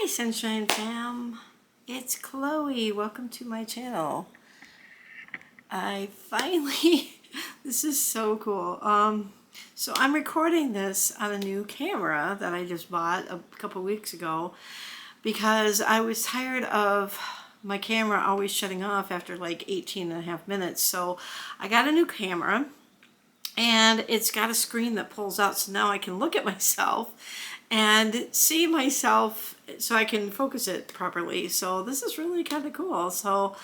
Hi Sunshine Fam, it's Chloe. Welcome to my channel. I finally, this is so cool. So I'm recording this on a new camera that I just bought a couple weeks ago because I was tired of my camera always shutting off after like 18 and a half minutes. So I got a new camera and it's got a screen that pulls out, so now I can look at myself and see myself so I can focus it properly. So this is really kind of cool. So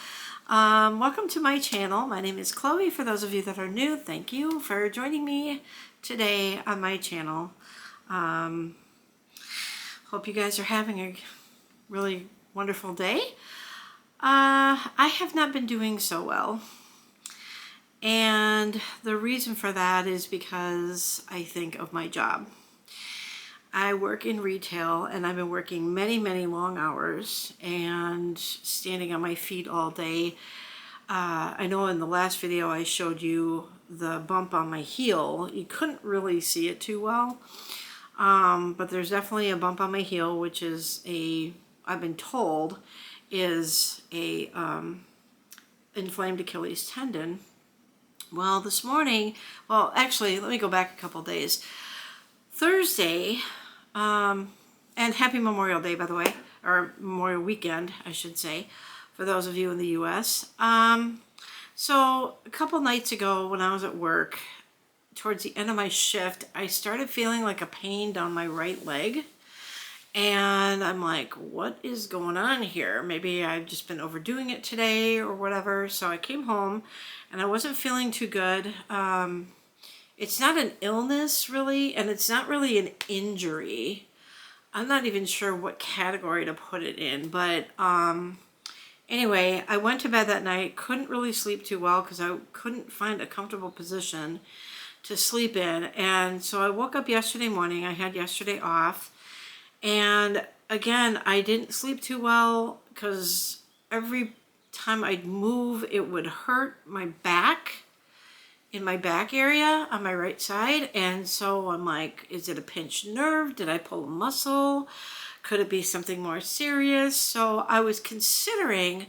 welcome to my channel. My name is Chloe. For those of you that are new, thank you for joining me today on my channel. Hope you guys are having a really wonderful day. I have not been doing so well. And the reason for that is because I think of my job. I work in retail and I've been working many, many long hours and standing on my feet all day. I know in the last video I showed you the bump on my heel. You couldn't really see it too well, but there's definitely a bump on my heel, which is I've been told is a inflamed Achilles tendon. Well, this morning, well, actually, let me go back a couple days. Thursday, and happy Memorial Day, by the way, or Memorial Weekend, I should say, for those of you in the U.S. So a couple nights ago when I was at work, towards the end of my shift, I started feeling like a pain down my right leg. And I'm like, what is going on here? Maybe I've just been overdoing it today or whatever. So I came home and I wasn't feeling too good. It's not an illness really, and it's not really an injury. I'm not even sure what category to put it in, but anyway, I went to bed that night, couldn't really sleep too well because I couldn't find a comfortable position to sleep in. And so I woke up yesterday morning. I had yesterday off. And again, I didn't sleep too well because every time I'd move, it would hurt my back, in my back area on my right side. And so I'm like, is it a pinched nerve? Did I pull a muscle? Could it be something more serious? So I was considering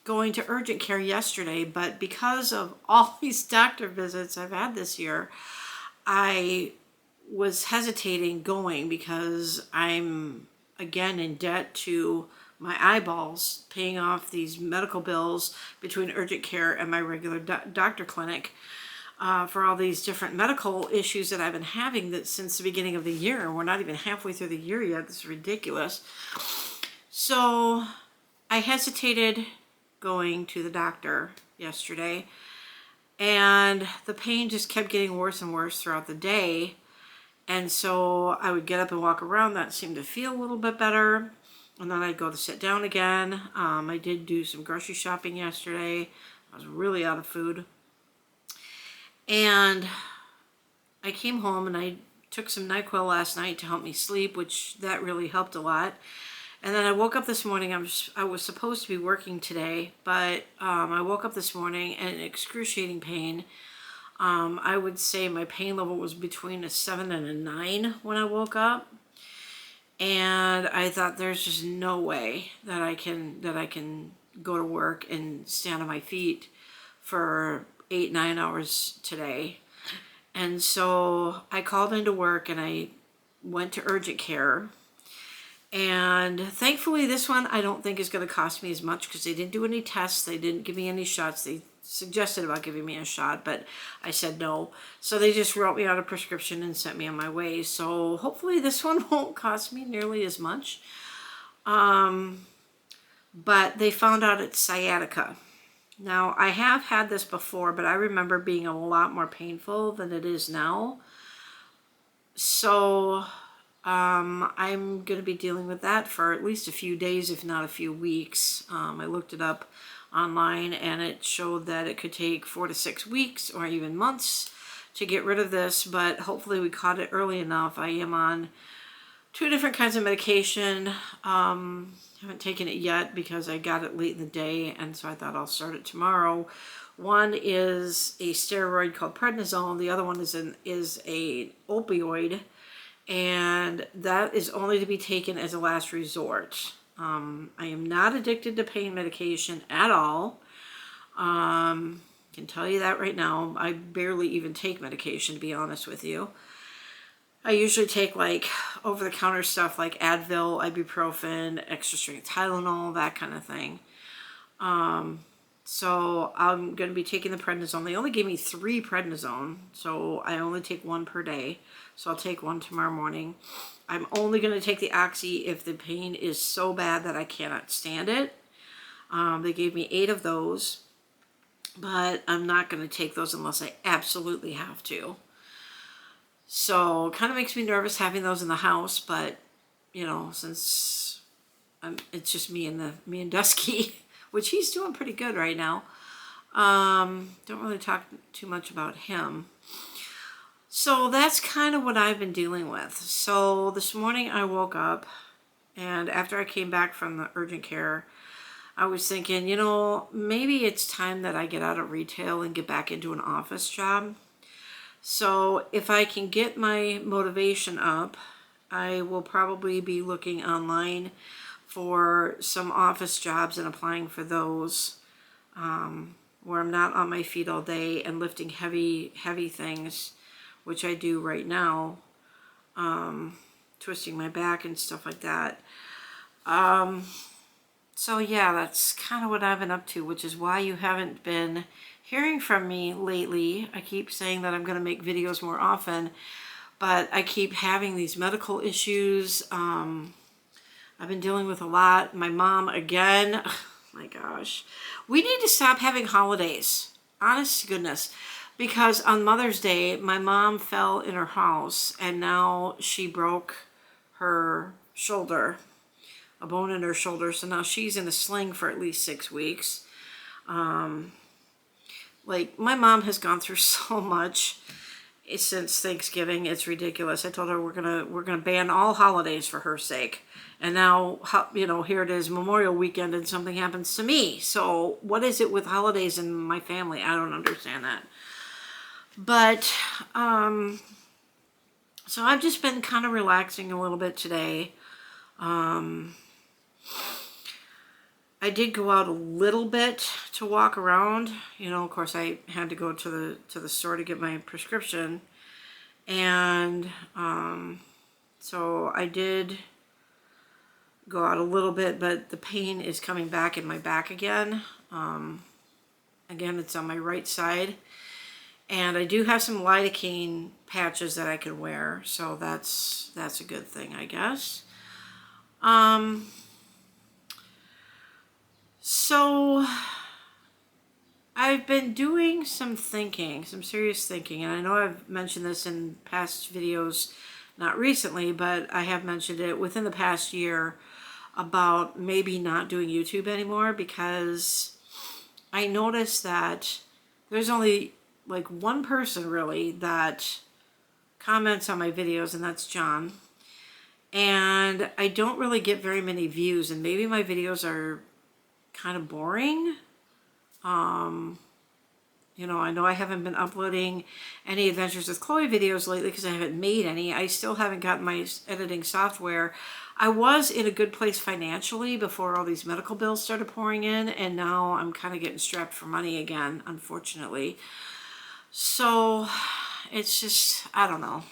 going to urgent care yesterday, but because of all these doctor visits I've had this year, I was hesitating going because I'm again in debt to my eyeballs, paying off these medical bills between urgent care and my regular doctor clinic for all these different medical issues that I've been having that since the beginning of the year. We're not even halfway through the year yet. This is ridiculous. So I hesitated going to the doctor yesterday, and the pain just kept getting worse and worse throughout the day. And so I would get up and walk around. That seemed to feel a little bit better. And then I'd go to sit down again. I did do some grocery shopping yesterday. I was really out of food. And I came home and I took some NyQuil last night to help me sleep, which that really helped a lot. And then I woke up this morning. I was supposed to be working today, but I woke up this morning in excruciating pain. I would say my pain level was between a 7 and a 9 when I woke up. And I thought there's just no way that I can go to work and stand on my feet for 8-9 hours today. And so I called into work and I went to urgent care. And thankfully this one I don't think is going to cost me as much because they didn't do any tests. They didn't give me any shots. They suggested about giving me a shot, but I said no. So they just wrote me out a prescription and sent me on my way. So hopefully this one won't cost me nearly as much. But they found out it's sciatica. Now I have had this before, but I remember being a lot more painful than it is now. So I'm going to be dealing with that for at least a few days, if not a few weeks. I looked it up online and it showed that it could take 4 to 6 weeks or even months to get rid of this, but hopefully we caught it early enough. I am on 2 different kinds of medication. Haven't taken it yet because I got it late in the day, and so I thought I'll start it tomorrow. One is a steroid called prednisone. The other one is an opioid, and that is only to be taken as a last resort. I am not addicted to pain medication at all. Can tell you that right now. I barely even take medication, to be honest with you. I usually take like over-the-counter stuff like Advil, ibuprofen, extra strength Tylenol, that kind of thing. So I'm going to be taking the prednisone. They only gave me 3 prednisone, so I only take 1 per day. So I'll take 1 tomorrow morning. I'm only going to take the Oxy if the pain is so bad that I cannot stand it. They gave me 8 of those, but I'm not going to take those unless I absolutely have to. So kind of makes me nervous having those in the house, but you know, since it's just me and Dusky, which he's doing pretty good right now. Don't really talk too much about him. So that's kind of what I've been dealing with. So this morning I woke up, and after I came back from the urgent care, I was thinking, you know, maybe it's time that I get out of retail and get back into an office job. So if I can get my motivation up, I will probably be looking online for some office jobs and applying for those, where I'm not on my feet all day and lifting heavy things, which I do right now, twisting my back and stuff like that. So yeah, that's kind of what I've been up to, which is why you haven't been hearing from me lately. I keep saying that I'm going to make videos more often, but I keep having these medical issues. I've been dealing with a lot. My mom again. Oh my gosh. We need to stop having holidays. Honest to goodness. Because on Mother's Day, my mom fell in her house and now she broke her shoulder, a bone in her shoulder. So now she's in a sling for at least 6 weeks. Like, my mom has gone through so much since Thanksgiving. It's ridiculous. I told her we're gonna ban all holidays for her sake. And now, you know, here it is, Memorial Weekend, and something happens to me. So what is it with holidays in my family? I don't understand that. But, so I've just been kind of relaxing a little bit today. I did go out a little bit to walk around. You know, of course, I had to go to the store to get my prescription. And, so I did go out a little bit, but the pain is coming back in my back again. Again, it's on my right side. And I do have some lidocaine patches that I can wear, so that's a good thing, I guess. So I've been doing some thinking, some serious thinking, and I know I've mentioned this in past videos, not recently, but I have mentioned it within the past year about maybe not doing YouTube anymore, because I noticed that there's only like one person really that comments on my videos, and that's John. And I don't really get very many views, and maybe my videos are kind of boring. You know, I know I haven't been uploading any Adventures with Chloe videos lately because I haven't made any. I still haven't gotten my editing software. I was in a good place financially before all these medical bills started pouring in, and now I'm kind of getting strapped for money again, unfortunately. So it's just, I don't know,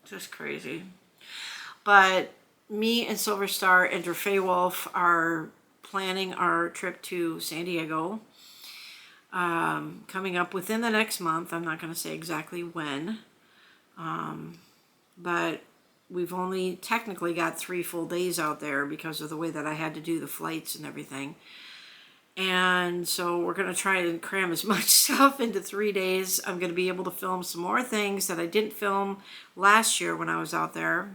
just crazy. But me and Silver Star and Fey Wolf are planning our trip to San Diego, coming up within the next month. I'm not going to say exactly when, but we've only technically got 3 full days out there because of the way that I had to do the flights and everything. And so we're going to try and cram as much stuff into 3 days. I'm going to be able to film some more things that I didn't film last year when I was out there.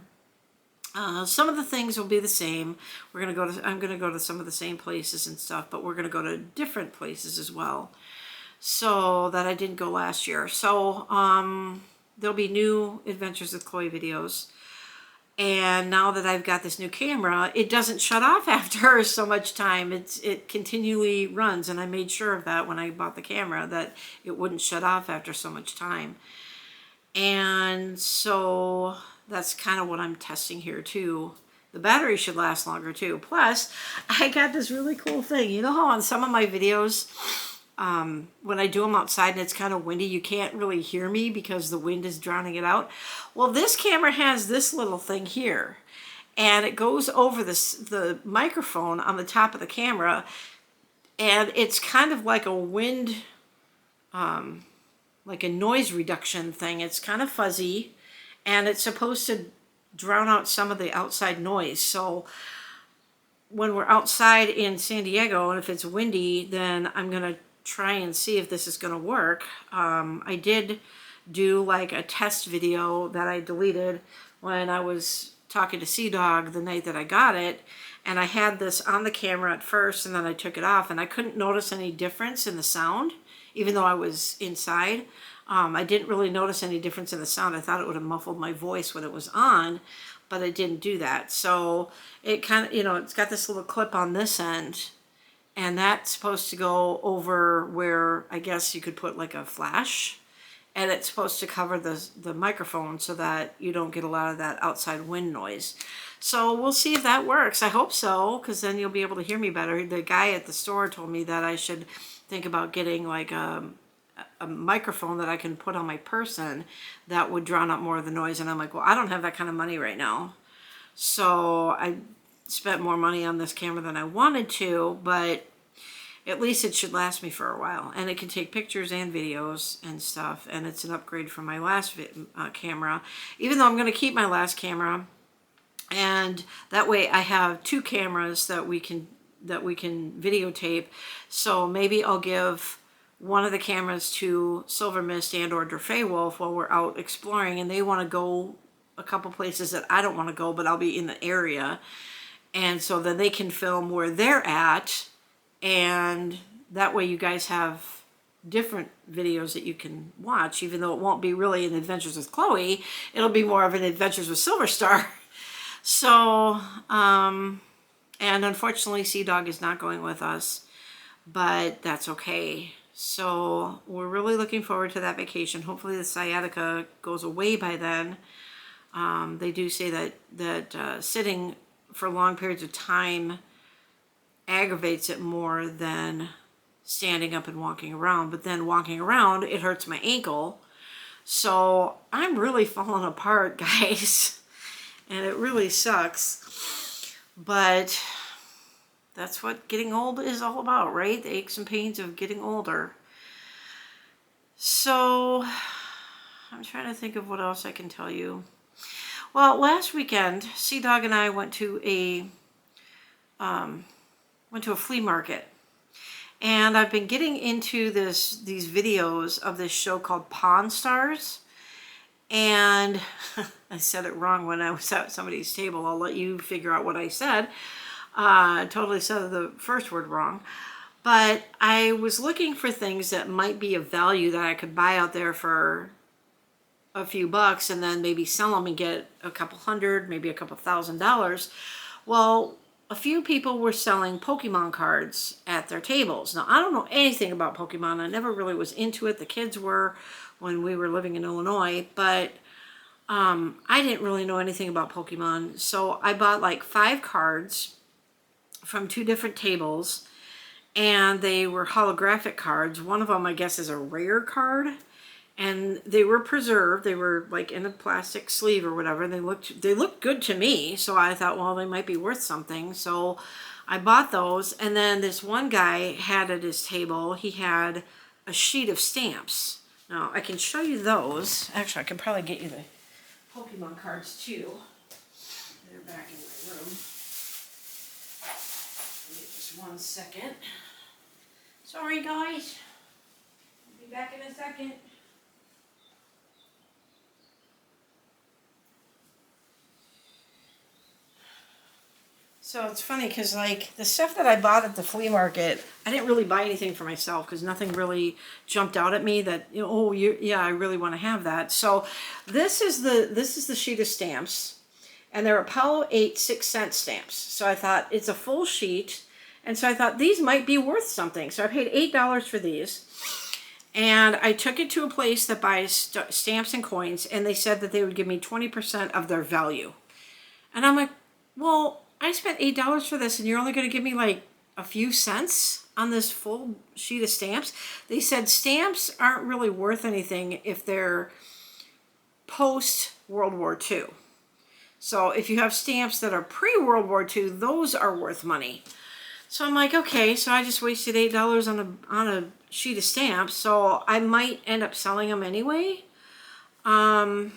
Some of the things will be the same. I'm going to go to some of the same places and stuff, but we're going to go to different places as well, so that I didn't go last year. So there'll be new Adventures with Chloe videos. And now that I've got this new camera, it doesn't shut off after so much time. It continually runs, and I made sure of that when I bought the camera, that it wouldn't shut off after so much time. And so that's kind of what I'm testing here too. The battery should last longer too. Plus, I got this really cool thing. You know how on some of my videos, when I do them outside and it's kind of windy, you can't really hear me because the wind is drowning it out? Well, this camera has this little thing here, and it goes over the microphone on the top of the camera, and it's kind of like a wind, like a noise reduction thing. It's kind of fuzzy, and it's supposed to drown out some of the outside noise. So when we're outside in San Diego and if it's windy, then I'm gonna try and see if this is gonna work. I did do like a test video that I deleted when I was talking to Sea Dog the night that I got it, and I had this on the camera at first and then I took it off, and I couldn't notice any difference in the sound even though I was inside. I didn't really notice any difference in the sound. I thought it would have muffled my voice when it was on, but it didn't do that. So it kind of, it's got this little clip on this end, and that's supposed to go over where I guess you could put like a flash, and it's supposed to cover the microphone so that you don't get a lot of that outside wind noise. So we'll see if that works. I hope so, because then you'll be able to hear me better. The guy at the store told me that I should think about getting like a microphone that I can put on my person that would drown out more of the noise. And I'm like, well, I don't have that kind of money right now. So I spent more money on this camera than I wanted to, but at least it should last me for a while. And it can take pictures and videos and stuff. And it's an upgrade from my last camera, even though I'm going to keep my last camera. And that way I have two cameras that we can videotape. So maybe I'll give one of the cameras to Silver Mist and or Derfay Wolf while we're out exploring, and they want to go a couple places that I don't want to go, but I'll be in the area, and so then they can film where they're at, and that way you guys have different videos that you can watch, even though it won't be really an Adventures with Chloe. It'll be more of an Adventures with Silver Star. So and unfortunately Sea Dog is not going with us, but that's okay. So we're really looking forward to that vacation. Hopefully the sciatica goes away by then. They do say that sitting for long periods of time aggravates it more than standing up and walking around. But then walking around, it hurts my ankle. So I'm really falling apart, guys. And it really sucks. But that's what getting old is all about, right? The aches and pains of getting older. So I'm trying to think of what else I can tell you. Well, last weekend, Sea Dog and I went to a flea market. And I've been getting into these videos of this show called Pawn Stars. And I said it wrong when I was at somebody's table. I'll let you figure out what I said. I totally said the first word wrong. But I was looking for things that might be of value that I could buy out there for a few bucks and then maybe sell them and get a couple hundred, maybe a couple $1,000. Well, a few people were selling Pokemon cards at their tables. Now, I don't know anything about Pokemon. I never really was into it. The kids were when we were living in Illinois, but I didn't really know anything about Pokemon. So I bought like 5 cards from 2 different tables, and they were holographic cards. One of them, I guess, is a rare card, and they were preserved. They were like in a plastic sleeve or whatever. They looked good to me, so I thought, well, they might be worth something. So I bought those, and then this one guy had at his table, he had a sheet of stamps. Now, I can show you those. Actually, I can probably get you the Pokemon cards too. They're back in my room. Just 1 second. Sorry, guys. I'll be back in a second. So it's funny because like the stuff that I bought at the flea market, I didn't really buy anything for myself because nothing really jumped out at me that, yeah, I really want to have that. So this is the sheet of stamps, and they're Apollo 8 6-cent stamps. So I thought it's a full sheet, and so I thought these might be worth something. So I paid $8 for these, And I took it to a place that buys stamps and coins, and they said that they would give me 20% of their value. And I'm like, well, I spent $8 for this, and you're only going to give me like a few cents on this full sheet of stamps? They said stamps aren't really worth anything if they're post World War II. So if you have stamps that are pre-World War II, those are worth money. So I'm like, okay, so I just wasted $8 on a sheet of stamps, so I might end up selling them anyway. I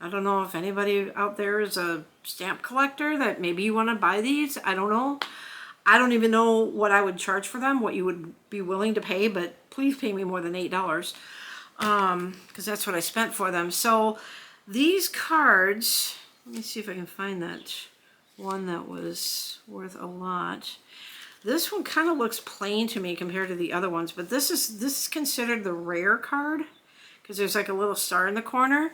don't know if anybody out there is a stamp collector that maybe you want to buy these. I don't know. I don't even know what I would charge for them, what you would be willing to pay, but please pay me more than $8, because that's what I spent for them. So these cards, let me see if I can find that one that was worth a lot. This one kind of looks plain to me compared to the other ones, but this is considered the rare card because there's like a little star in the corner.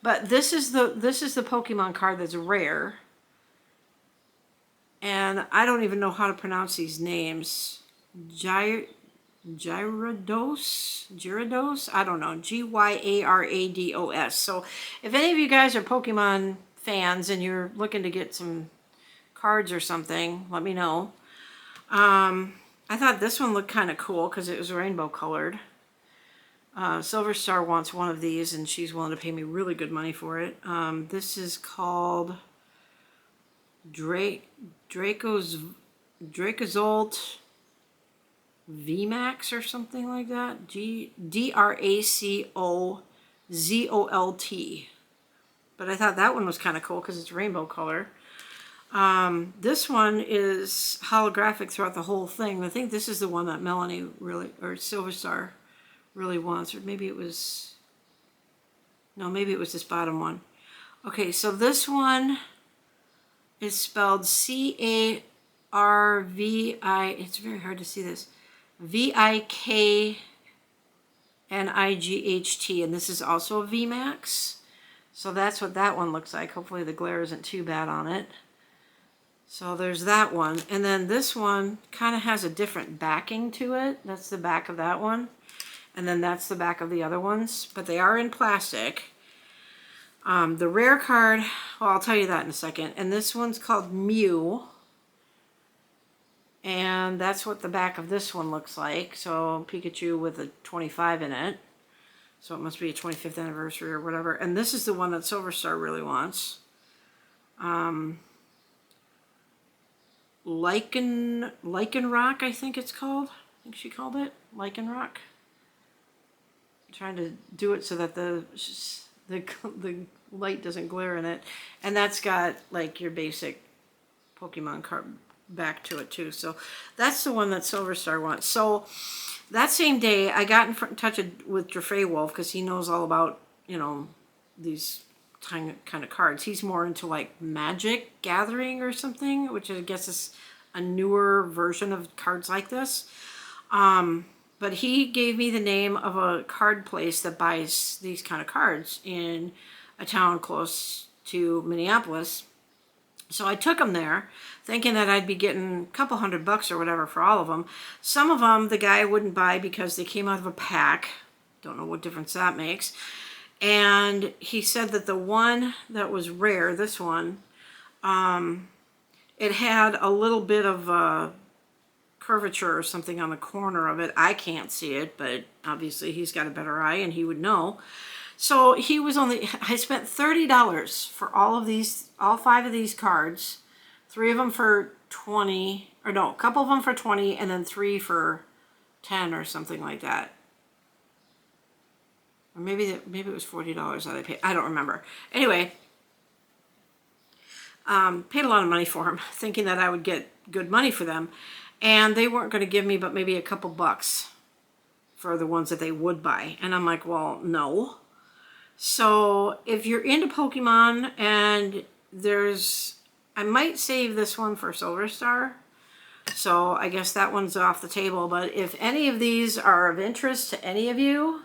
But this is the Pokemon card that's rare. And I don't even know how to pronounce these names. Gyarados? I don't know. Gyarados. So if any of you guys are Pokemon fans and you're looking to get some cards or something, let me know. I thought this one looked kind of cool because it was rainbow colored. Silver Star wants one of these and she's willing to pay me really good money for it. This is called Dracozolt VMAX or something like that. Dracozolt. But I thought that one was kind of cool because it's rainbow color. This one is holographic throughout the whole thing. I think this is the one that Melanie really, or Silver Star really wants, or maybe it was, no, maybe it was this bottom one. Okay, so this one is spelled C-A-R-V-I, it's very hard to see this, V-I-K-N-I-G-H-T, and this is also a VMAX. So that's what that one looks like. Hopefully the glare isn't too bad on it. So there's that one. And then this one kind of has a different backing to it. That's the back of that one. And then that's the back of the other ones. But they are in plastic. The rare card, well, I'll tell you that in a second. And this one's called Mew. And that's what the back of this one looks like. So Pikachu with a 25 in it. So it must be a 25th anniversary or whatever. And this is the one that Silver Star really wants. Lycanroc, I think it's called. I think she called it Lycanroc. I'm trying to do it so that the light doesn't glare in it. And that's got like your basic Pokemon card back to it too. So that's the one that Silver Star wants. So that same day, I got in touch with Jeffrey Wolf because he knows all about, you know, these kind of cards. He's more into like Magic Gathering or something, which I guess is a newer version of cards like this. But he gave me the name of a card place that buys these kind of cards in a town close to Minneapolis. So I took them there thinking that I'd be getting a couple $100 or whatever for all of them. Some of them the guy wouldn't buy because they came out of a pack. Don't know what difference that makes. And he said that the one that was rare, this one, it had a little bit of curvature or something on the corner of it. I can't see it, but obviously he's got a better eye and he would know. So he was I spent $30 for all of these, all 5 of these cards. 3 of them for 20, or no, a couple of them for 20, and then 3 for 10 or something like that. Or maybe it was $40 that I paid. I don't remember. Anyway, paid a lot of money for them, thinking that I would get good money for them. And they weren't going to give me but maybe a couple bucks for the ones that they would buy. And I'm like, well, no. So if you're into Pokemon and I might save this one for Silver Star. So I guess that one's off the table. But if any of these are of interest to any of you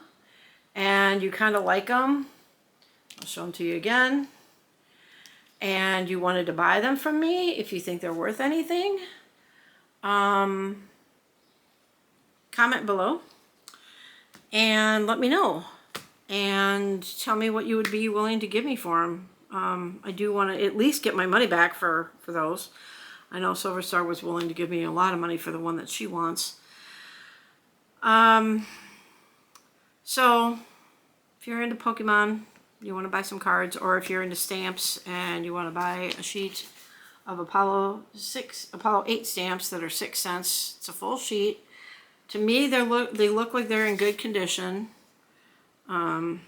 and you kind of like them, I'll show them to you again. And you wanted to buy them from me, if you think they're worth anything, comment below. and let me know. And tell me what you would be willing to give me for them. I do want to at least get my money back for those. I know Silver Star was willing to give me a lot of money for the one that she wants. So if you're into Pokemon, you want to buy some cards, or if you're into stamps and you want to buy a sheet of Apollo 8 stamps that are 6 cents, it's a full sheet. To me, they look like they're in good condition. I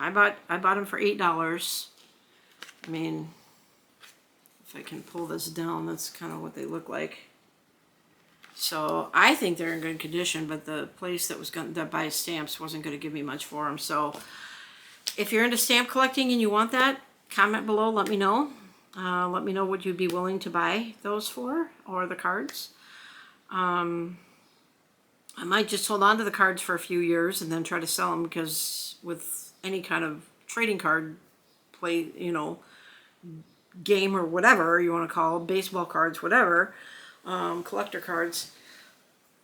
bought them for $8. I mean, if I can pull this down, that's kind of what they look like. So I think they're in good condition, but the place that buys stamps wasn't going to give me much for them. So if you're into stamp collecting and you want that, comment below. Let me know. Let me know what you'd be willing to buy those for, or the cards. I might just hold on to the cards for a few years and then try to sell them, because with any kind of trading card play, game or whatever you want to call it, baseball cards, whatever, collector cards,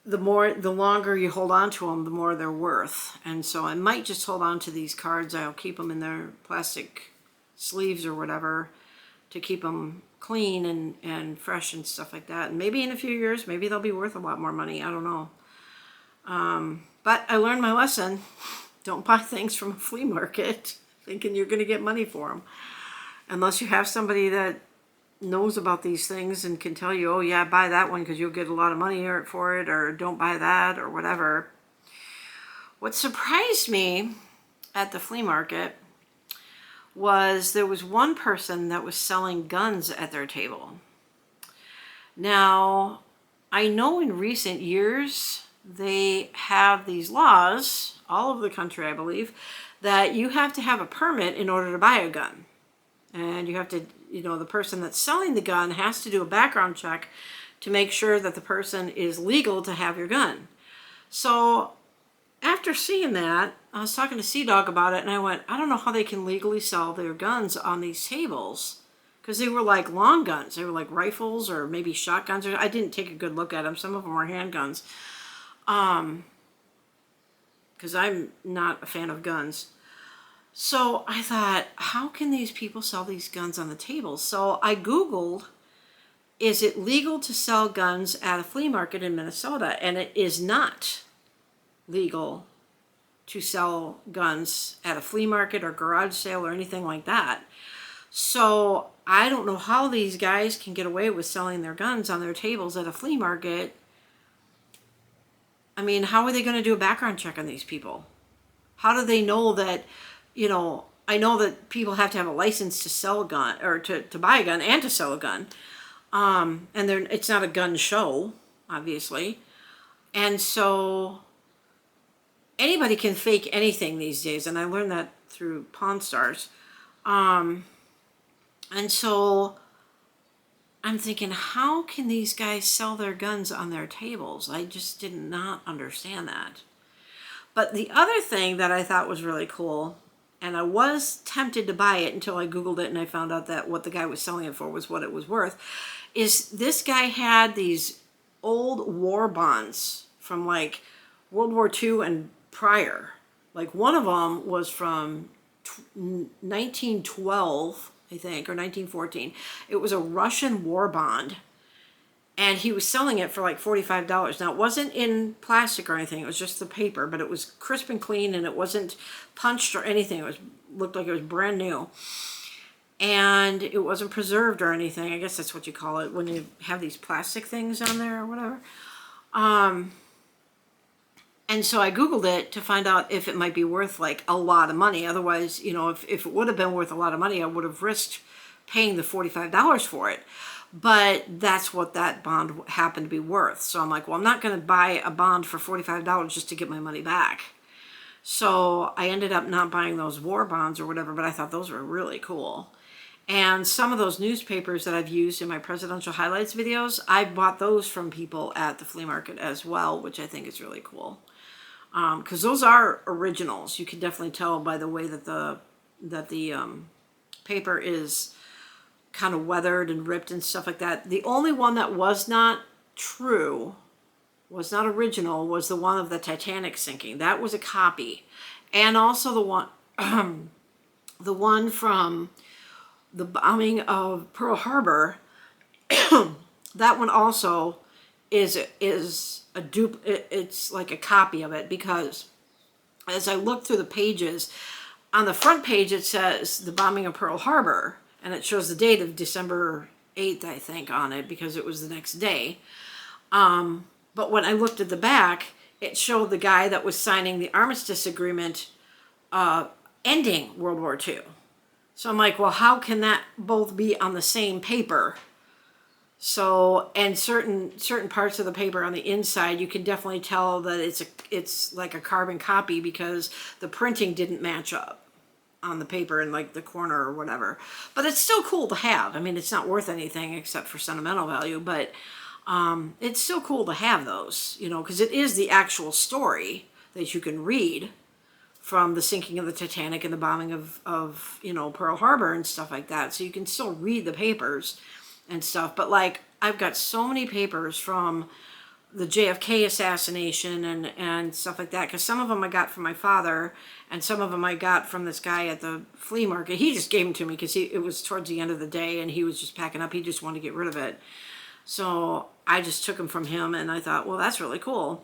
the longer you hold on to them, the more they're worth. And so I might just hold on to these cards. I'll keep them in their plastic sleeves or whatever to keep them clean and fresh and stuff like that. And maybe in a few years, maybe they'll be worth a lot more money. I don't know. But I learned my lesson. Don't buy things from a flea market thinking you're going to get money for them. Unless you have somebody that knows about these things and can tell you, oh yeah, buy that one because you'll get a lot of money for it, or don't buy that, or whatever. What surprised me at the flea market was there was one person that was selling guns at their table. Now, I know in recent years they have these laws, all over the country I believe, that you have to have a permit in order to buy a gun. And you have to, the person that's selling the gun has to do a background check to make sure that the person is legal to have your gun. So after seeing that, I was talking to Sea Dog about it, and I went, I don't know how they can legally sell their guns on these tables, because they were like long guns. They were like rifles or maybe shotguns. I didn't take a good look at them. Some of them were handguns. Because I'm not a fan of guns. So I thought, how can these people sell these guns on the table? So I Googled, is it legal to sell guns at a flea market in Minnesota? And it is not legal to sell guns at a flea market or garage sale or anything like that. So I don't know how these guys can get away with selling their guns on their tables at a flea market. I mean, how are they going to do a background check on these people? How do they know that, I know that people have to have a license to sell a gun, or to buy a gun and to sell a gun. And it's not a gun show, obviously. And so anybody can fake anything these days. And I learned that through Pawn Stars. And so I'm thinking, how can these guys sell their guns on their tables? I just did not understand that. But the other thing that I thought was really cool, and I was tempted to buy it until I Googled it and I found out that what the guy was selling it for was what it was worth, is this guy had these old war bonds from like World War II and prior. Like one of them was from 1912, I think, or 1914. It was a Russian war bond. And he was selling it for like $45. Now, it wasn't in plastic or anything. It was just the paper, but it was crisp and clean, and it wasn't punched or anything. It looked like it was brand new. And it wasn't preserved or anything. I guess that's what you call it when you have these plastic things on there or whatever. And so I Googled it to find out if it might be worth like a lot of money. Otherwise, if it would have been worth a lot of money, I would have risked paying the $45 for it. But that's what that bond happened to be worth. So I'm like, well, I'm not going to buy a bond for $45 just to get my money back. So I ended up not buying those war bonds or whatever, but I thought those were really cool. And some of those newspapers that I've used in my presidential highlights videos, I bought those from people at the flea market as well, which I think is really cool. Because those are originals. You can definitely tell by the way that the paper is kind of weathered and ripped and stuff like that. The only one that was not true was not original, was the one of the Titanic sinking. That was a copy. And also the one from the bombing of Pearl Harbor. That one also is a dupe. It's like a copy of it, because as I look through the pages, on the front page it says the bombing of Pearl Harbor, and it shows the date of December 8th, I think, on it, because it was the next day. But when I looked at the back, it showed the guy that was signing the armistice agreement ending World War II. So I'm like, well, how can that both be on the same paper? So, and certain parts of the paper on the inside, you can definitely tell that it's like a carbon copy, because the printing didn't match up on the paper in like the corner or whatever. But it's still cool to have. I mean, it's not worth anything except for sentimental value, but it's still cool to have those, you know, because it is the actual story that you can read from the sinking of the Titanic and the bombing of you know, Pearl Harbor and stuff like that. So you can still read the papers and stuff. But like, I've got so many papers from the JFK assassination and stuff like that, because some of them I got from my father, and some of them I got from this guy at the flea market. He just gave them to me because it was towards the end of the day and he was just packing up. He just wanted to get rid of it. So I just took them from him, and I thought, well, that's really cool.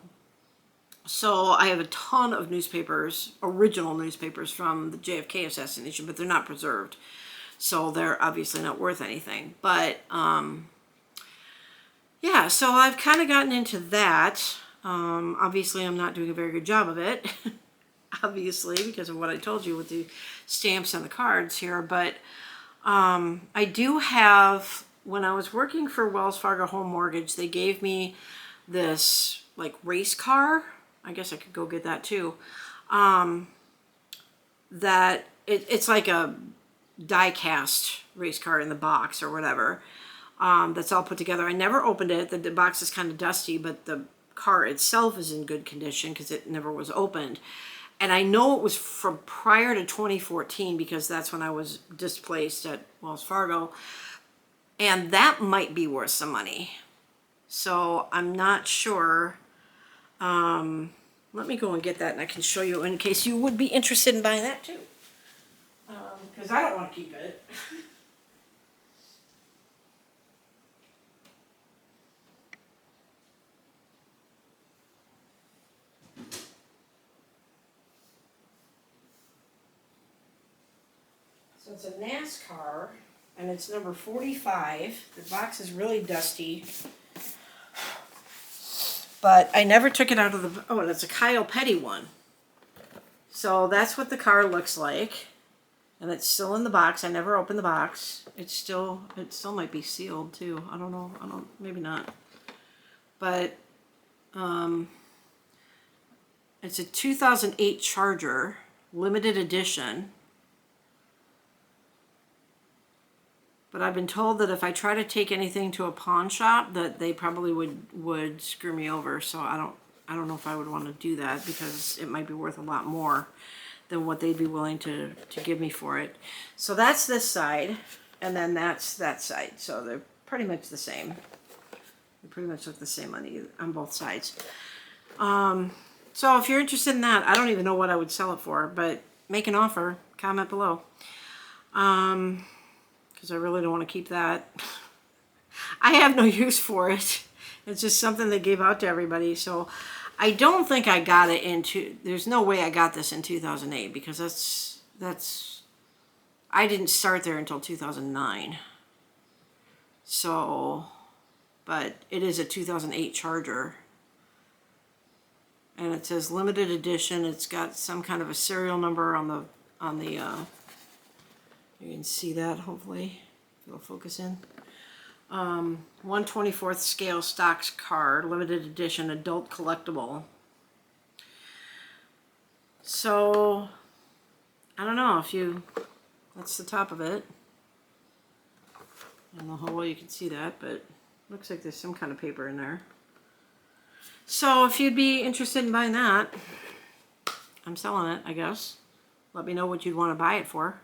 So I have a ton of newspapers, original newspapers from the JFK assassination, but they're not preserved. So they're obviously not worth anything. But yeah, so I've kind of gotten into that. Obviously, I'm not doing a very good job of it, obviously, because of what I told you with the stamps and the cards here. But I do have, when I was working for Wells Fargo Home Mortgage, they gave me this like race car. I guess I could go get that too. That it's like a die cast race car in the box or whatever. That's all put together. I never opened it. The box is kind of dusty, but the car itself is in good condition because it never was opened. And I know it was from prior to 2014, because that's when I was displaced at Wells Fargo. And that might be worth some money. So I'm not sure. Let me go and get that, and I can show you in case you would be interested in buying that too. Because I don't want to keep it. So it's a NASCAR, and it's number 45. The box is really dusty. But I never took it out of the... Oh, and it's a Kyle Petty one. So that's what the car looks like. And it's still in the box. I never opened the box. It still might be sealed too. I don't know. Maybe not. But it's a 2008 Charger, limited edition. But I've been told that if I try to take anything to a pawn shop, that they probably would screw me over. So I don't know if I would want to do that, because it might be worth a lot more than what they'd be willing to give me for it. So that's this side, and then that's that side. So they're pretty much the same. They pretty much look the same on both sides. So if you're interested in that, I don't even know what I would sell it for, but make an offer, comment below. Because I really don't want to keep that. I have no use for it. It's just something they gave out to everybody. So I don't think I got it into, there's no way I got this in 2008, because I didn't start there until 2009. So, but it is a 2008 Charger. And it says limited edition. It's got some kind of a serial number on the you can see that, hopefully. It'll focus in. 1/24th scale stocks car, limited edition, adult collectible. So, I don't know if you, that's the top of it. I don't know how well you can see that, but looks like there's some kind of paper in there. So if you'd be interested in buying that, I'm selling it, I guess. Let me know what you'd want to buy it for.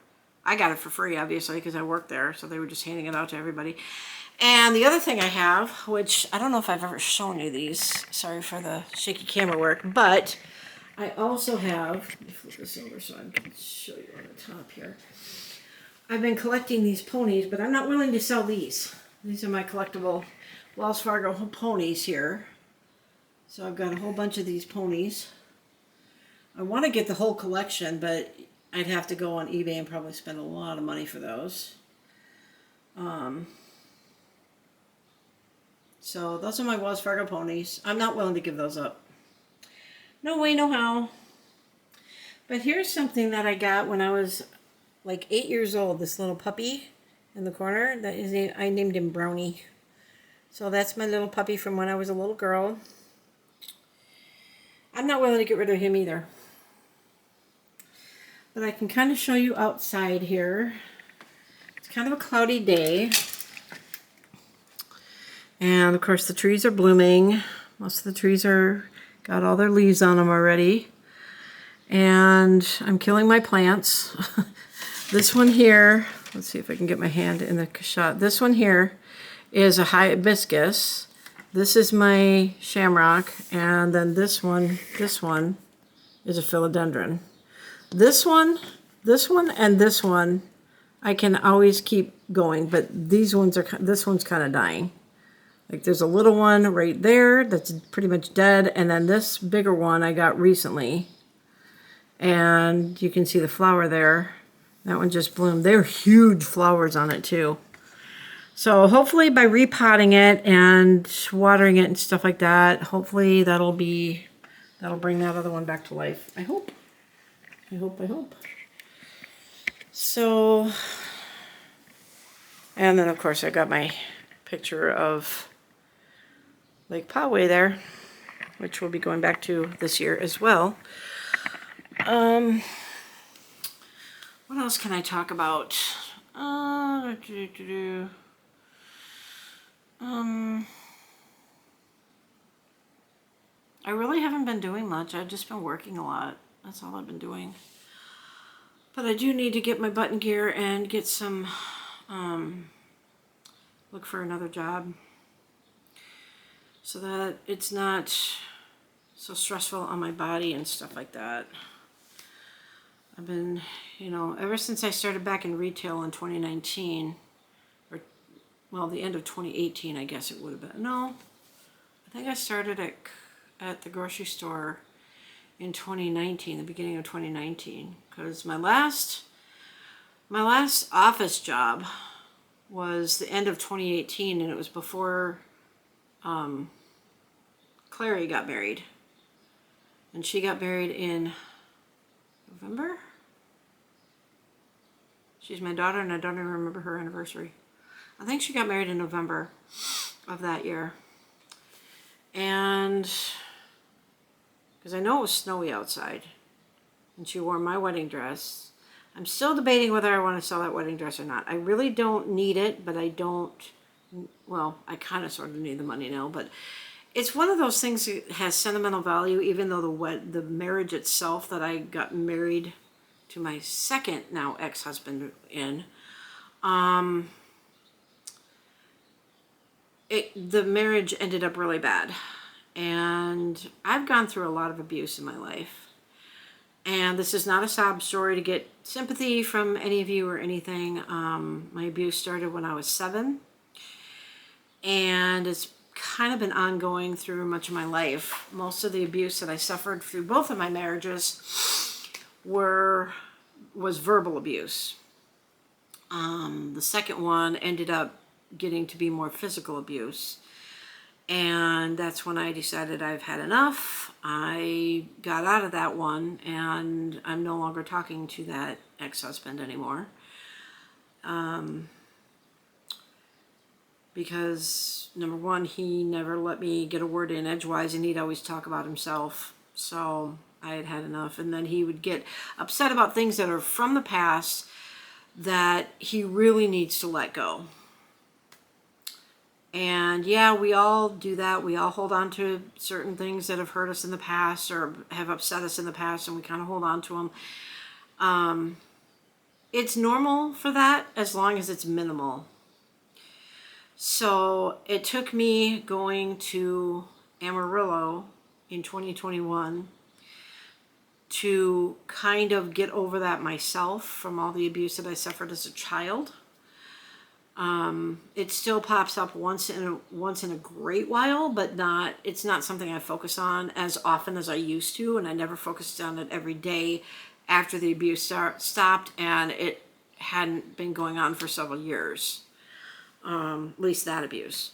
I got it for free, obviously, because I worked there, so they were just handing it out to everybody. And the other thing I have, which I don't know if I've ever shown you these, sorry for the shaky camera work, but I also have, let me flip this over so I can show you on the top here. I've been collecting these ponies, but I'm not willing to sell these. These are my collectible Wells Fargo ponies here. So I've got a whole bunch of these ponies. I want to get the whole collection, but I'd have to go on eBay and probably spend a lot of money for those. So those are my Wells Fargo ponies. I'm not willing to give those up. No way, no how. But here's something that I got when I was like 8 years old. This little puppy in the corner. That is, I named him Brownie. So that's my little puppy from when I was a little girl. I'm not willing to get rid of him either. But I can kind of show you outside here. It's kind of a cloudy day. And of course the trees are blooming. Most of the trees are got all their leaves on them already. And I'm killing my plants. This one here, let's see if I can get my hand in the shot. This one here is a hibiscus. This is my shamrock. And then this one is a philodendron. This one, and this one, I can always keep going, but this one's kind of dying. Like there's a little one right there that's pretty much dead, and then this bigger one I got recently. And you can see the flower there. That one just bloomed. They're huge flowers on it too. So hopefully by repotting it and watering it and stuff like that, hopefully that'll bring that other one back to life. I hope. I hope. So, and then of course I got my picture of Lake Poway there, which we'll be going back to this year as well. What else can I talk about? I really haven't been doing much. I've just been working a lot. That's all I've been doing. But I do need to get my button gear and get some, look for another job so that it's not so stressful on my body and stuff like that. I've been, ever since I started back in retail in 2019, or, well, the end of 2018, I guess it would have been. No, I think I started at the grocery store in 2019, the beginning of 2019, because my last office job was the end of 2018, and it was before Clary got married. And she got married in November? She's my daughter, and I don't even remember her anniversary. I think she got married in November of that year. And because I know it was snowy outside, and she wore my wedding dress. I'm still debating whether I want to sell that wedding dress or not. I really don't need it, but I kind of sort of need the money now, but it's one of those things that has sentimental value, even though the marriage itself that I got married to my second now ex-husband in, the marriage ended up really bad. And I've gone through a lot of abuse in my life. And this is not a sob story to get sympathy from any of you or anything. My abuse started when I was 7. And it's kind of been ongoing through much of my life. Most of the abuse that I suffered through both of my marriages was verbal abuse. The second one ended up getting to be more physical abuse. And that's when I decided I've had enough. I got out of that one, and I'm no longer talking to that ex-husband anymore. Because, number one, he never let me get a word in edgewise, and he'd always talk about himself. So I had had enough. And then he would get upset about things that are from the past that he really needs to let go. And yeah, we all do that. We all hold on to certain things that have hurt us in the past or have upset us in the past, and we kind of hold on to them. it's normal for that as long as it's minimal. So it took me going to Amarillo in 2021 to kind of get over that myself from all the abuse that I suffered as a child. It still pops up once in a great while, but it's not something I focus on as often as I used to, and I never focused on it every day after the abuse stopped, and it hadn't been going on for several years, at least that abuse.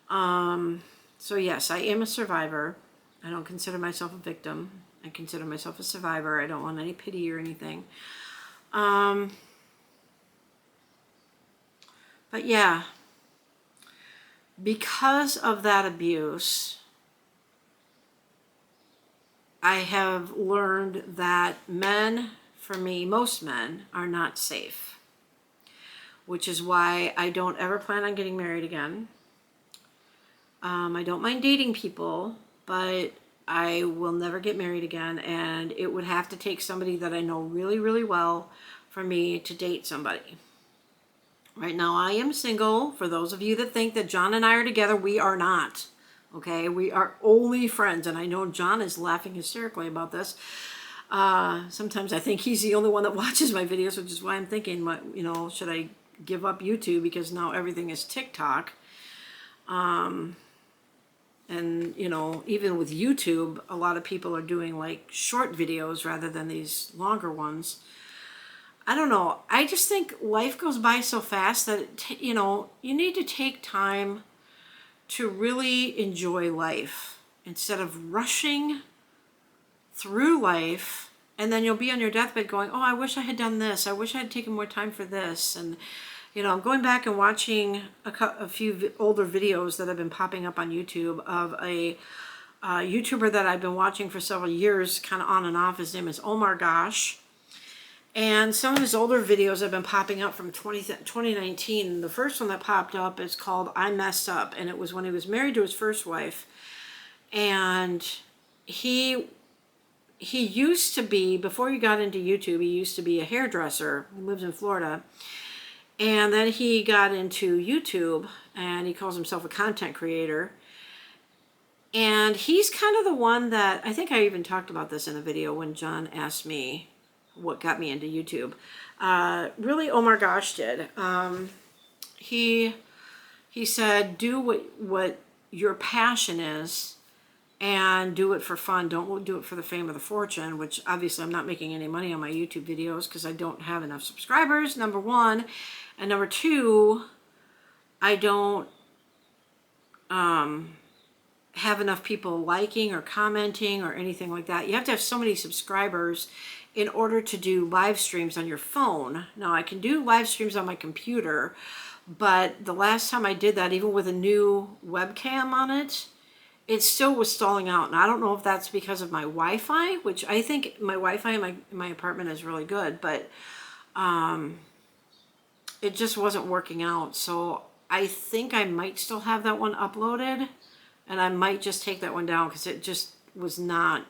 So yes, I am a survivor. I don't consider myself a victim. I consider myself a survivor. I don't want any pity or anything. But yeah, because of that abuse, I have learned that men, for me, most men, are not safe. Which is why I don't ever plan on getting married again. I don't mind dating people, but I will never get married again, and it would have to take somebody that I know really, really well for me to date somebody. Right now I am single. For those of you that think that John and I are together, we are not. Okay, we are only friends, and I know John is laughing hysterically about this. Sometimes I think he's the only one that watches my videos, which is why I'm thinking, should I give up YouTube because now everything is TikTok? And even with YouTube, a lot of people are doing like short videos rather than these longer ones. I don't know. I just think life goes by so fast that, you need to take time to really enjoy life instead of rushing through life. And then you'll be on your deathbed going, oh, I wish I had done this. I wish I had taken more time for this. And, I'm going back and watching a few older videos that have been popping up on YouTube of a YouTuber that I've been watching for several years, kind of on and off. His name is Omar Gosh. And some of his older videos have been popping up from 2019. The first one that popped up is called I Messed Up. And it was when he was married to his first wife. And he used to be, before he got into YouTube, he used to be a hairdresser. He lives in Florida. And then he got into YouTube, and he calls himself a content creator. And he's kind of the one that, I think I even talked about this in a video when John asked me what got me into YouTube. Really, Omar Gosh did. He said, do what your passion is and do it for fun. Don't do it for the fame or the fortune, which obviously I'm not making any money on my YouTube videos because I don't have enough subscribers, number one. And number two, I don't have enough people liking or commenting or anything like that. You have to have so many subscribers in order to do live streams on your phone. Now, I can do live streams on my computer, but the last time I did that, even with a new webcam on it, it still was stalling out. And I don't know if that's because of my Wi-Fi, which I think my Wi-Fi in my apartment is really good, but it just wasn't working out. So I think I might still have that one uploaded, and I might just take that one down because it just was not,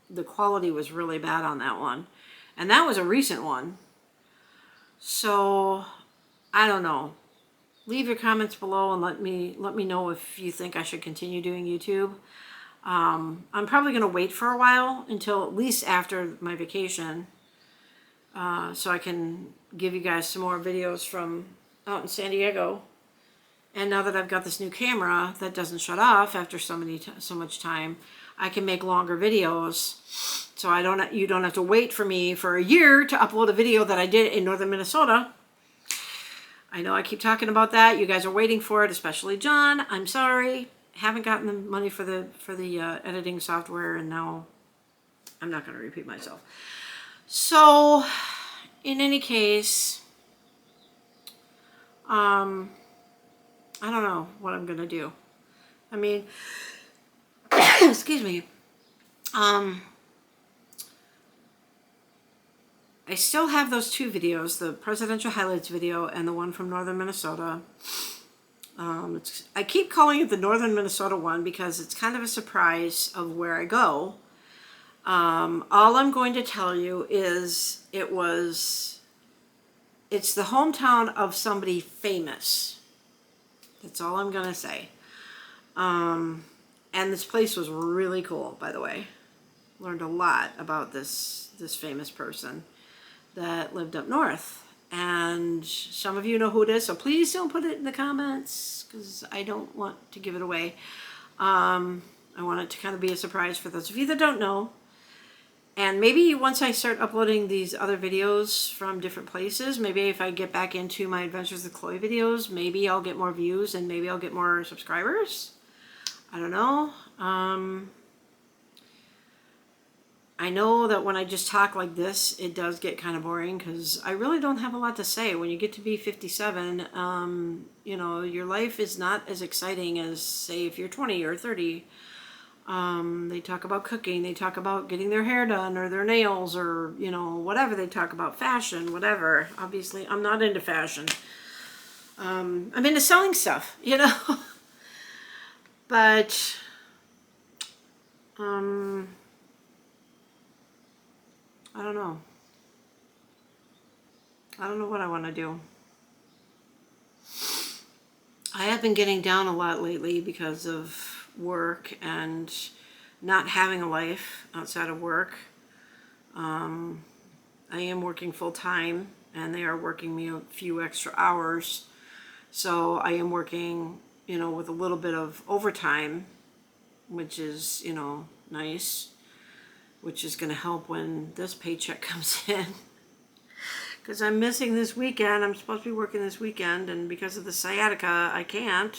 the quality was really bad on that one. And that was a recent one. So I don't know. Leave your comments below and let me know if you think I should continue doing YouTube. I'm probably going to wait for a while until at least after my vacation, so I can give you guys some more videos from out in San Diego. And now that I've got this new camera that doesn't shut off after so much time, I can make longer videos. So you don't have to wait for me for a year to upload a video that I did in northern Minnesota. I know I keep talking about that. You guys are waiting for it, especially John. I'm sorry. Haven't gotten the money for the editing software, and now I'm not going to repeat myself. So, in any case, I don't know what I'm going to do. I mean, excuse me. I still have those two videos, the presidential highlights video and the one from northern Minnesota. I keep calling it the northern Minnesota one because it's kind of a surprise of where I go. All I'm going to tell you is it was it's the hometown of somebody famous. That's all I'm gonna say. And this place was really cool, by the way. Learned a lot about this famous person that lived up north. And some of you know who it is, so please don't put it in the comments because I don't want to give it away. I want it to kind of be a surprise for those of you that don't know. And maybe once I start uploading these other videos from different places, maybe if I get back into my Adventures with Chloe videos, maybe I'll get more views and maybe I'll get more subscribers. I don't know. I know that when I just talk like this, it does get kind of boring because I really don't have a lot to say. When you get to be 57, you know, your life is not as exciting as, say, if you're 20 or 30. They talk about cooking, they talk about getting their hair done or their nails or, you know, whatever they talk about, fashion, whatever. Obviously, I'm not into fashion. I'm into selling stuff, you know. But, I don't know. I don't know what I want to do. I have been getting down a lot lately because of work and not having a life outside of work. I am working full time and they are working me a few extra hours. So I am working, you know, with a little bit of overtime, which is, you know, nice. Which is going to help when this paycheck comes in. Because I'm missing this weekend. I'm supposed to be working this weekend, and because of the sciatica, I can't.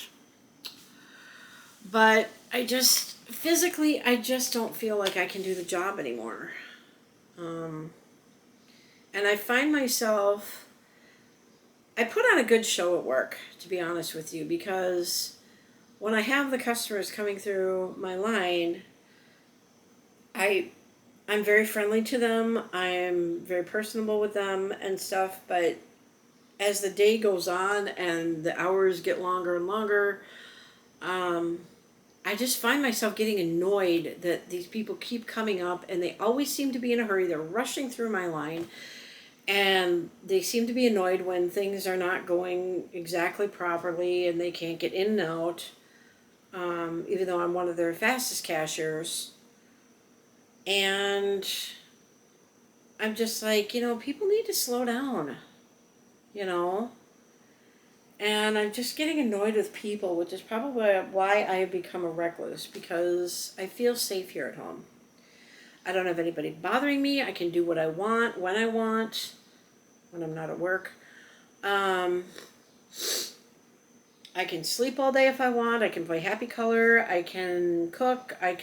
But I just, physically, I just don't feel like I can do the job anymore. And I find myself, I put on a good show at work, to be honest with you, because when I have the customers coming through my line, I'm very friendly to them. I'm very personable with them and stuff. But as the day goes on and the hours get longer and longer, I just find myself getting annoyed that these people keep coming up and they always seem to be in a hurry. They're rushing through my line and they seem to be annoyed when things are not going exactly properly and they can't get in and out, even though I'm one of their fastest cashiers. And I'm just like, you know, people need to slow down, you know. And I'm just getting annoyed with people, which is probably why I have become a recluse, because I feel safe here at home. I don't have anybody bothering me. I can do what I want, when I'm not at work. I can sleep all day if I want. I can play Happy Color. I can cook. I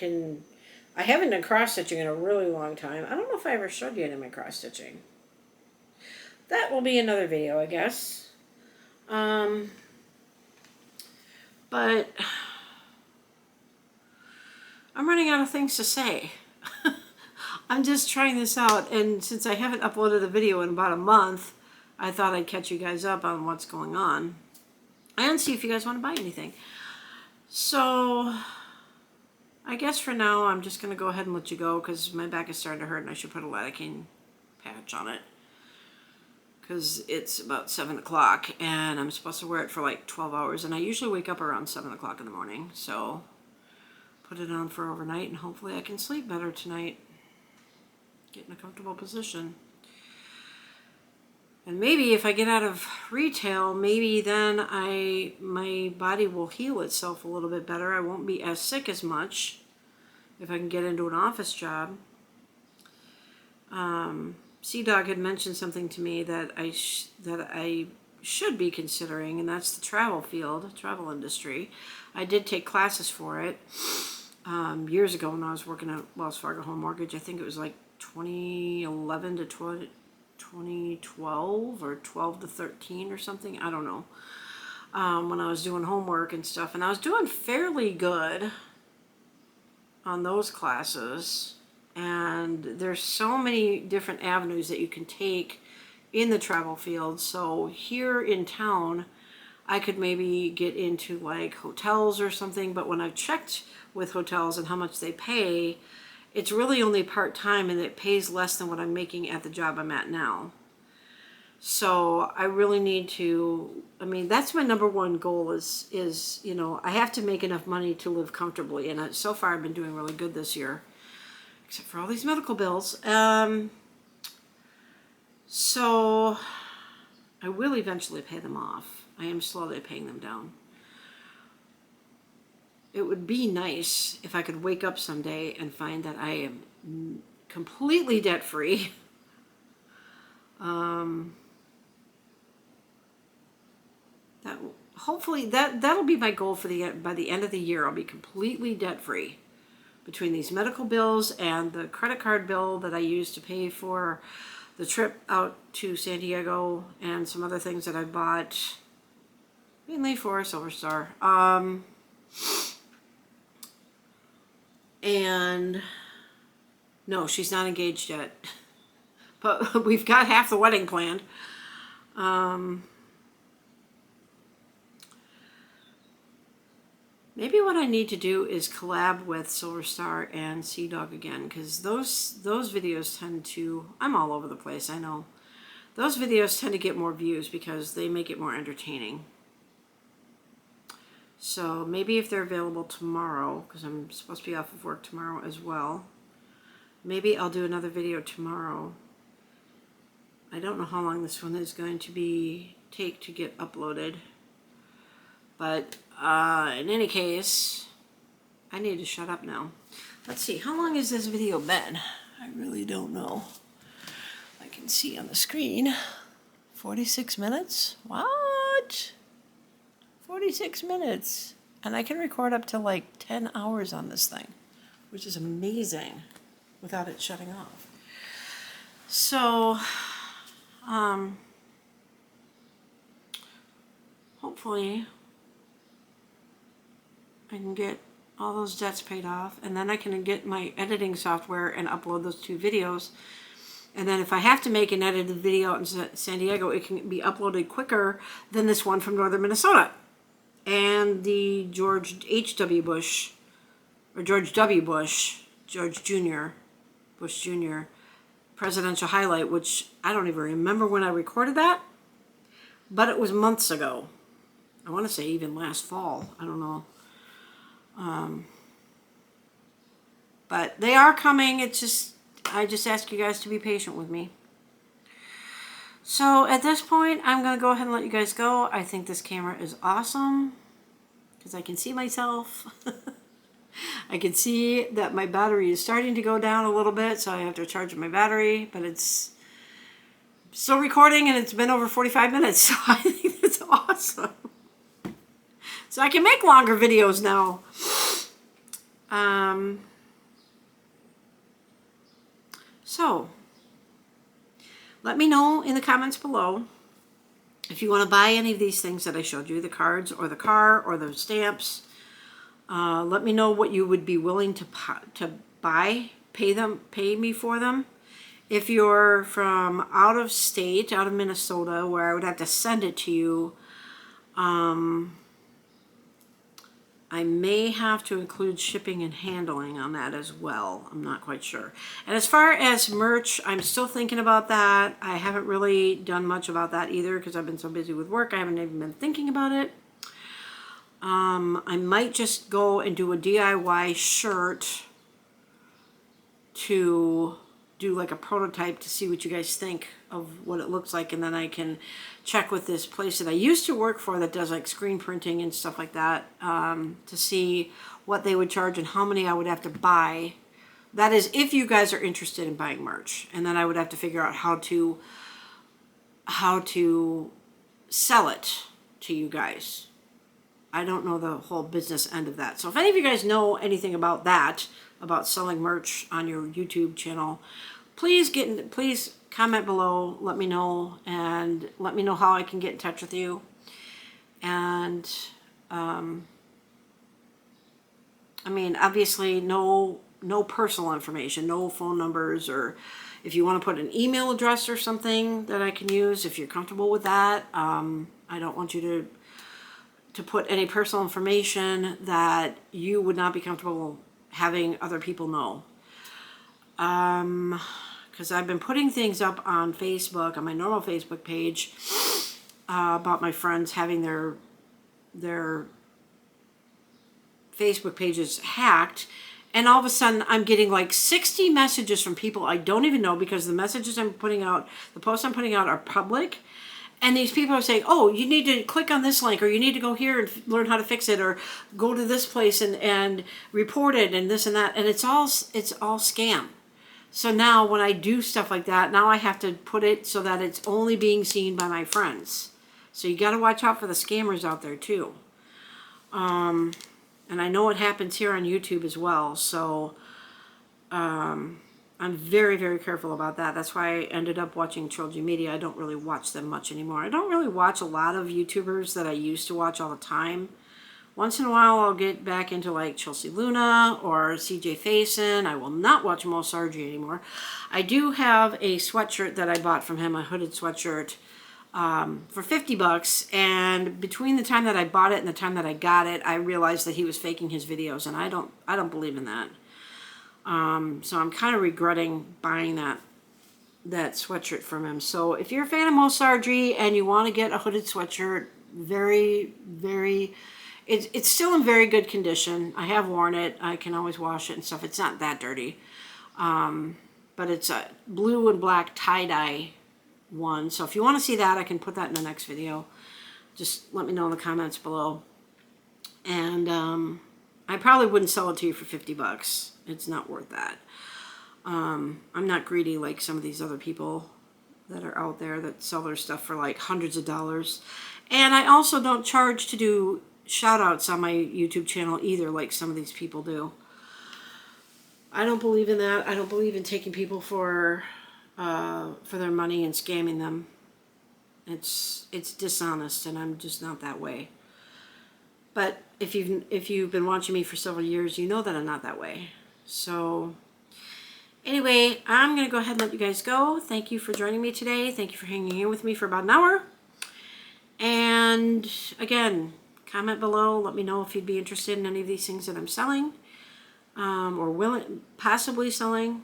haven't done cross-stitching in a really long time. I don't know if I ever showed you any of my cross-stitching. That will be another video, I guess. But I'm running out of things to say. I'm just trying this out, and since I haven't uploaded a video in about a month, I thought I'd catch you guys up on what's going on and see if you guys want to buy anything. So I guess for now, I'm just going to go ahead and let you go because my back is starting to hurt and I should put a lidocaine patch on it. Because it's about 7 o'clock and I'm supposed to wear it for like 12 hours. And I usually wake up around 7 o'clock in the morning. So put it on for overnight and hopefully I can sleep better tonight. Get in a comfortable position. And maybe if I get out of retail, maybe then my body will heal itself a little bit better. I won't be as sick as much if I can get into an office job. Sea-Dog had mentioned something to me that I should be considering, and that's the travel industry. I did take classes for it years ago when I was working at Wells Fargo Home Mortgage. I think it was like 2011 to 2012 or 12 to 13 or something. I don't know. When I was doing homework and stuff, and I was doing fairly good on those classes. And there's so many different avenues that you can take in the travel field. So here in town, I could maybe get into like hotels or something. But when I've checked with hotels and how much they pay, it's really only part-time and it pays less than what I'm making at the job I'm at now. So I really need to, I mean, that's my number one goal is, you know, I have to make enough money to live comfortably. And so far I've been doing really good this year, except for all these medical bills. So I will eventually pay them off. I am slowly paying them down. It would be nice if I could wake up someday and find that I am completely debt free. That hopefully that'll be my goal for by the end of the year. I'll be completely debt free between these medical bills and the credit card bill that I used to pay for the trip out to San Diego and some other things that I bought mainly for Silver Star. And no, she's not engaged yet, but we've got half the wedding planned. Maybe what I need to do is collab with Silver Star and Sea Dog again, because those videos tend to, I'm all over the place, I know. Those videos tend to get more views because they make it more entertaining. So maybe if they're available tomorrow, because I'm supposed to be off of work tomorrow as well, maybe I'll do another video tomorrow. I don't know how long this one is going to take to get uploaded. But in any case, I need to shut up now. Let's see, how long has this video been? I really don't know. I can see on the screen, 46 minutes? What? 46 minutes. And I can record up to like 10 hours on this thing, which is amazing without it shutting off. So, hopefully I can get all those debts paid off, and then I can get my editing software and upload those 2 videos. And then if I have to make an edited video in San Diego, it can be uploaded quicker than this one from northern Minnesota. And the George H.W. Bush, or George W. Bush, George Jr., Bush Jr., presidential highlight, which I don't even remember when I recorded that, but it was months ago. I want to say even last fall. I don't know. But they are coming. It's just, I just ask you guys to be patient with me. So at this point, I'm going to go ahead and let you guys go. I think this camera is awesome because I can see myself. I can see that my battery is starting to go down a little bit, so I have to charge my battery, but it's still recording and it's been over 45 minutes, so I think that's awesome. So I can make longer videos now. So, let me know in the comments below if you want to buy any of these things that I showed you, the cards or the car or the stamps. Let me know what you would be willing to buy, pay me for them. If you're from out of state, out of Minnesota, where I would have to send it to you, I may have to include shipping and handling on that as well. I'm not quite sure. And as far as merch, I'm still thinking about that. I haven't really done much about that either because I've been so busy with work. I haven't even been thinking about it. I might just go and do a DIY shirt to do like a prototype to see what you guys think of what it looks like, and then I can check with this place that I used to work for that does like screen printing and stuff like that, to see what they would charge and how many I would have to buy. That is if you guys are interested in buying merch, and then I would have to figure out how to sell it to you guys. I don't know the whole business end of that. So if any of you guys know anything about that, about selling merch on your YouTube channel, please comment below, let me know, and let me know how I can get in touch with you. And I mean, obviously no personal information, no phone numbers, or if you want to put an email address or something that I can use, if you're comfortable with that. I don't want you to put any personal information that you would not be comfortable having other people know. because I've been putting things up on Facebook, on my normal Facebook page, about my friends having their Facebook pages hacked. And all of a sudden, I'm getting like 60 messages from people I don't even know, because the messages I'm putting out, the posts I'm putting out are public. And these people are saying, oh, you need to click on this link, or you need to go here and learn how to fix it, or go to this place and report it, and this and that. And it's all scam. So now when I do stuff like that, now I have to put it so that it's only being seen by my friends. So you got to watch out for the scammers out there too. And I know it happens here on YouTube as well. So I'm very, very careful about that. That's why I ended up watching Trilogy Media. I don't really watch them much anymore. I don't really watch a lot of YouTubers that I used to watch all the time. Once in a while, I'll get back into like Chelsea Luna or CJ Faison. I will not watch Mo Sargi anymore. I do have a sweatshirt that I bought from him, a hooded sweatshirt, for $50. And between the time that I bought it and the time that I got it, I realized that he was faking his videos, and I don't believe in that. So I'm kind of regretting buying that sweatshirt from him. So if you're a fan of Mo Sargi and you want to get a hooded sweatshirt, very, very, it's still in very good condition. I have worn it. I can always wash it and stuff. It's not that dirty. But it's a blue and black tie-dye one. So if you want to see that, I can put that in the next video. Just let me know in the comments below. And I probably wouldn't sell it to you for $50. It's not worth that. I'm not greedy like some of these other people that are out there that sell their stuff for like hundreds of dollars. And I also don't charge to do shout outs on my YouTube channel either, like some of these people do. I don't believe in that. I don't believe in taking people for their money and scamming them. It's dishonest, and I'm just not that way. But if you've been watching me for several years, you know that I'm not that way. So anyway, I'm going to go ahead and let you guys go. Thank you for joining me today. Thank you for hanging in with me for about an hour. And again, comment below. Let me know if you'd be interested in any of these things that I'm selling, or possibly selling.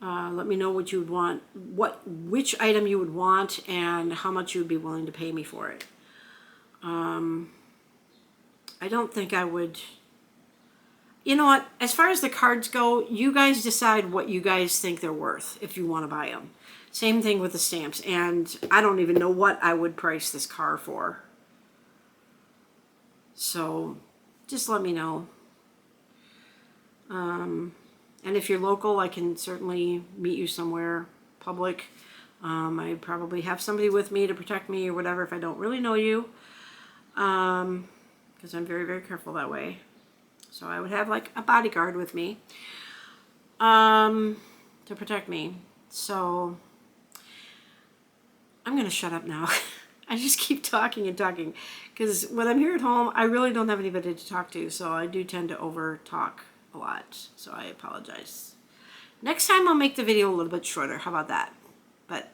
Let me know what you would want, which item you would want, and how much you would be willing to pay me for it. I don't think I would. You know what? As far as the cards go, you guys decide what you guys think they're worth if you want to buy them. Same thing with the stamps. And I don't even know what I would price this car for. So just let me know. And if you're local, I can certainly meet you somewhere public. I probably have somebody with me to protect me or whatever if I don't really know you. Because I'm very, very careful that way. So I would have like a bodyguard with me to protect me. So I'm going to shut up now. I just keep talking and talking because when I'm here at home, I really don't have anybody to talk to. So I do tend to over talk a lot. So I apologize. Next time I'll make the video a little bit shorter. How about that? But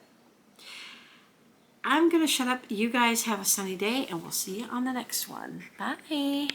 I'm going to shut up. You guys have a sunny day, and we'll see you on the next one. Bye.